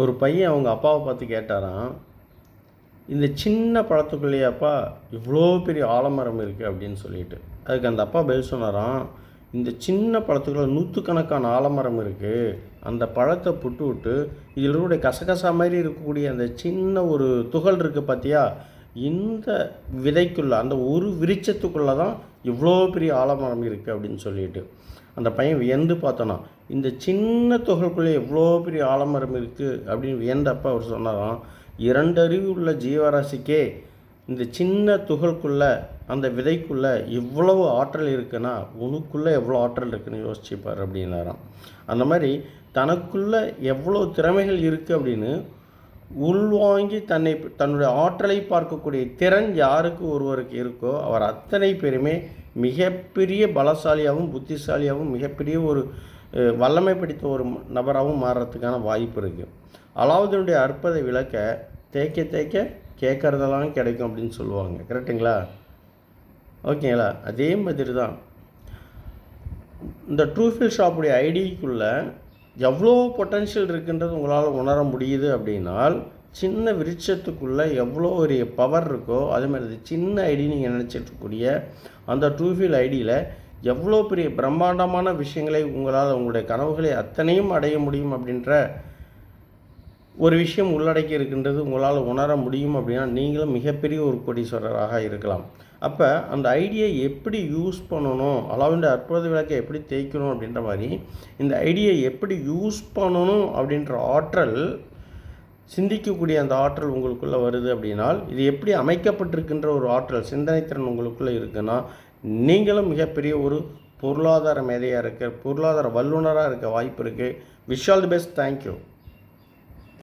ஒரு பையன் அவங்க அப்பாவை பார்த்து கேட்டாராம், இந்த சின்ன பழத்துக்குள்ளேயாப்பா இவ்வளோ பெரிய ஆலமரம் இருக்குது அப்படின்னு சொல்லிட்டு. அதுக்கு அந்த அப்பா பதில் சொன்னாராம், இந்த சின்ன பழத்துக்குள்ள நூற்றுக்கணக்கான ஆலமரம் இருக்குது. அந்த பழத்தை புட்டு விட்டு இதில் கசகசா மாதிரி இருக்கக்கூடிய அந்த சின்ன ஒரு துகள் இருக்குது பார்த்தியா, இந்த விதைக்குள்ளே அந்த ஒரு விருட்சத்துக்குள்ளே தான் இவ்வளோ பெரிய ஆலமரம் இருக்குது அப்படின்னு சொல்லிட்டு. அந்த பையன் வியந்து பார்த்தோன்னா, இந்த சின்ன துகளுக்குள்ளே எவ்வளோ பெரிய ஆலமரம் இருக்குது அப்படின்னு வியந்தப்போ அவர் சொன்னாராம், 2 அறிவு உள்ள ஜீவராசிக்கே இந்த சின்ன துகளுக்குள்ளே அந்த விதைக்குள்ளே இவ்வளவு ஆற்றல் இருக்குன்னா உனக்குள்ளே எவ்வளோ ஆற்றல் இருக்குன்னு யோசிச்சுப்பார் அப்படின்னாராம். அந்த மாதிரி தனக்குள்ளே எவ்வளோ திறமைகள் இருக்குது அப்படின்னு உள்வாங்கி தன்னுடைய ஆற்றலை பார்க்கக்கூடிய திறன் யாருக்கு ஒருவருக்கு இருக்கோ அவர் அத்தனை பேருமே மிகப்பெரிய பலசாலியாகவும் புத்திசாலியாகவும் மிகப்பெரிய ஒரு வல்லமை பிடித்த ஒரு நபராகவும் மாறுறதுக்கான வாய்ப்பு இருக்குது. அலாவுதீனுடைய அற்புத விளக்க தேய்க்க தேய்க்க கேட்குறதெல்லாம் கிடைக்கும் அப்படின்னு சொல்லுவாங்க. கரெக்டுங்களா? ஓகேங்களா? அதே மாதிரி தான் இந்த ட்ரூஃபில் ஷாப்புடைய ஐடிக்குள்ளே எவ்வளோ பொட்டன்ஷியல் இருக்குன்றது உங்களால் உணர முடியுது அப்படின்னால், சின்ன விருட்சத்துக்குள்ளே எவ்வளோ ஒரு பவர் இருக்கோ அதேமாதிரி சின்ன ஐடி நீங்கள் நினச்சிட்ருக்கூடிய அந்த ட்ரூஃபில் ஐடியில் எவ்வளோ பெரிய பிரம்மாண்டமான விஷயங்களை உங்களால் உங்களுடைய கனவுகளை அத்தனையும் அடைய முடியும் அப்படின்ற ஒரு விஷயம் உள்ளடக்கி இருக்கின்றது உங்களால் உணர முடியும் அப்படின்னா நீங்களும் மிகப்பெரிய ஒரு கோடீஸ்வரராக இருக்கலாம். அப்போ அந்த ஐடியை எப்படி யூஸ் பண்ணணும், அலாவுதீன் அற்புத விளக்கை எப்படி தேய்க்கணும் அப்படின்ற மாதிரி இந்த ஐடியை எப்படி யூஸ் பண்ணணும் அப்படின்ற ஆற்றல், சிந்திக்கக்கூடிய அந்த ஆற்றல் உங்களுக்குள்ளே வருது அப்படின்னால், இது எப்படி அமைக்கப்பட்டிருக்கின்ற ஒரு ஆற்றல் சிந்தனைத்திறன் உங்களுக்குள்ளே இருக்குன்னா நீங்களும் மிகப்பெரிய ஒரு பொருளாதார மேதையாக இருக்க, பொருளாதார வல்லுநராக இருக்க வாய்ப்பு இருக்குது. Wish all the best. Thank you.